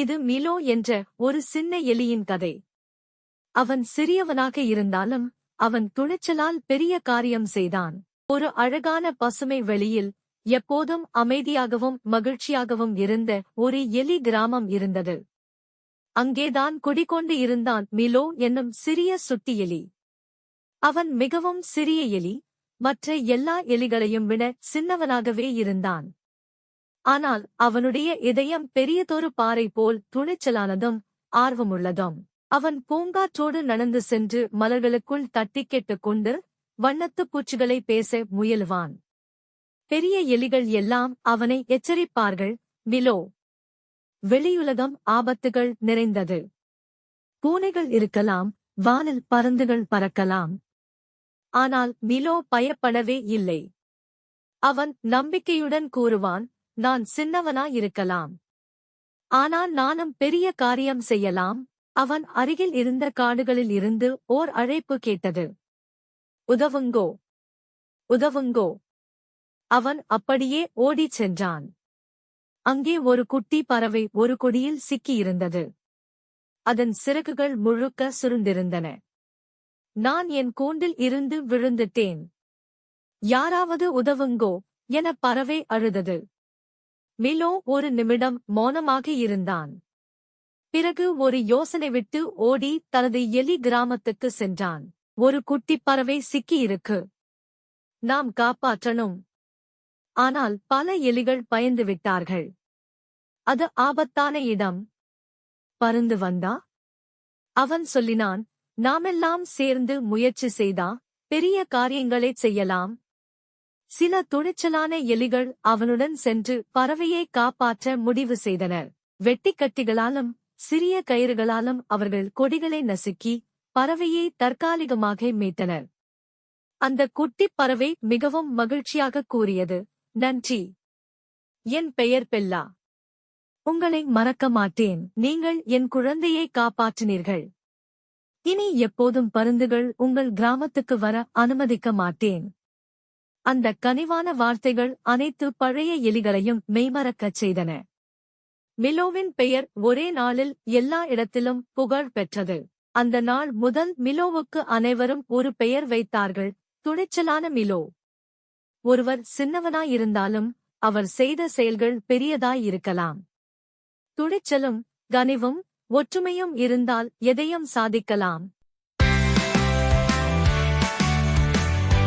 இது மிலோ என்ற ஒரு சின்ன எலியின் கதை. அவன் சிறியவனாக இருந்தாலும் அவன் துணிச்சலால் பெரிய காரியம் செய்தான். ஒரு அழகான பசுமை வெளியில் எப்போதும் அமைதியாகவும் மகிழ்ச்சியாகவும் இருந்த ஒரு எலி கிராமம் இருந்தது. அங்கேதான் குடிகொண்டு இருந்தான் மிலோ என்னும் சிறிய சுட்டி எலி. அவன் மிகவும் சிறிய எலி, மற்ற எல்லா எலிகளையும் விட சின்னவனாகவே இருந்தான். ஆனால் அவனுடைய இதயம் பெரியதொரு பாறை போல் துணிச்சலானதும் ஆர்வமுள்ளதும். அவன் பூங்காற்றோடு நடந்து சென்று மலர்களுக்குள் தட்டிக் கேட்டுக்கொண்டு வண்ணத்துப் பூச்சிகளை பேச முயலுவான். பெரிய எலிகள் எல்லாம் அவனை எச்சரிப்பார்கள், மிலோ, வெளியுலகம் ஆபத்துகள் நிறைந்தது. பூனைகள் இருக்கலாம், வானில் பருந்துகள் பறக்கலாம். ஆனால் மிலோ பயப்படவே இல்லை. அவன் நம்பிக்கையுடன் கூறுவான், நான் சின்னவனாயிருக்கலாம், ஆனால் நானும் பெரிய காரியம் செய்யலாம். அவன் அருகில் இருந்த காடுகளில் இருந்து ஓர் அழைப்பு கேட்டது. உதவுங்கோ, உதவுங்கோ. அவன் அப்படியே ஓடிச் சென்றான். அங்கே ஒரு குட்டி பறவை ஒரு கொடியில் சிக்கியிருந்தது. அதன் சிறகுகள் முழுக்க சுருண்டிருந்தன. நான் என் கூண்டில் இருந்து விழுந்துட்டேன், யாராவது உதவுங்கோ என பறவை அழுதது. மிலோ ஒரு நிமிடம் மௌனமாக இருந்தான். பிறகு ஒரு யோசனை விட்டு ஓடி தனது எலி கிராமத்துக்கு சென்றான். ஒரு குட்டிப் பறவை சிக்கியிருக்கு, நாம் காப்பாற்றணும். ஆனால் பல எலிகள் பயந்து விட்டார்கள். அது ஆபத்தான இடம். பருந்து வந்தா? அவன் சொல்லினான், நாமெல்லாம் சேர்ந்து முயற்சி செய்தா பெரிய காரியங்களைச் செய்யலாம். சில துணிச்சலான எலிகள் அவனுடன் சென்று பறவையை காப்பாற்ற முடிவு செய்தனர். வெட்டிக்கட்டிகளாலும் சிறிய கயிறுகளாலும் அவர்கள் கொடிகளை நசுக்கி பறவையை தற்காலிகமாக மீட்டனர். அந்த குட்டிப் பறவை மிகவும் மகிழ்ச்சியாக கூறியது, நன்றி, என் பெயர் பெல்லா. உங்களை மறக்க மாட்டேன். நீங்கள் என் குழந்தையை காப்பாற்றினீர்கள். இனி எப்போதும் பருந்துகள் உங்கள் கிராமத்துக்கு வர அனுமதிக்க மாட்டேன். அந்த கனிவான வார்த்தைகள் அனைத்து பழைய எலிகளையும் மெய்மறக்கச் செய்தன. மிலோவின் பெயர் ஒரே நாளில் எல்லா இடத்திலும் புகழ் பெற்றது. அந்த நாள் முதல் மிலோவுக்கு அனைவரும் ஒரு பெயர் வைத்தார்கள், துணிச்சலான மிலோ. ஒருவர் சின்னவனாயிருந்தாலும் அவர் செய்த செயல்கள் பெரியதாயிருக்கலாம். துணிச்சலும் கனிவும் ஒற்றுமையும் இருந்தால் எதையும் சாதிக்கலாம்.